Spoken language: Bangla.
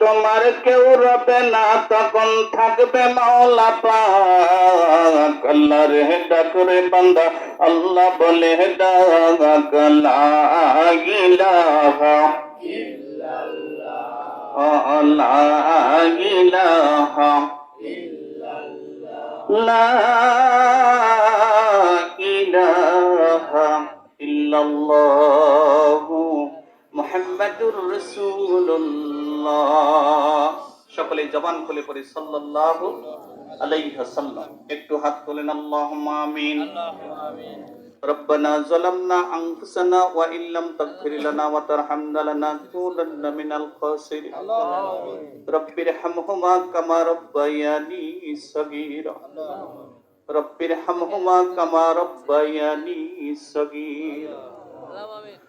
তোমার কেউ রবে না, তখন থাকবে মাওলা পাক। আল্লাহ রে ডাক রে বান্দা, আল্লাহ বলে ডাক, লা ইলাহা লা ইলাহা লা ইলাহা ইল্লাল্লাহু মুহাম্মাদুর রাসূলুল্লাহ। সকলে জবান খুলে পড়ি সাল্লাল্লাহু আলাইহি ওয়াসাল্লাম। একটু হাত তোলেন, আল্লাহুম্মা আমিন। ربنا ظلمنا أنفسنا وإن لم تغفر لنا وترحمنا لنكونن من الخاسرين رب ارحمهما كما ربياني صغيرا رب ارحمهما كما ربياني صغيرا। آمين।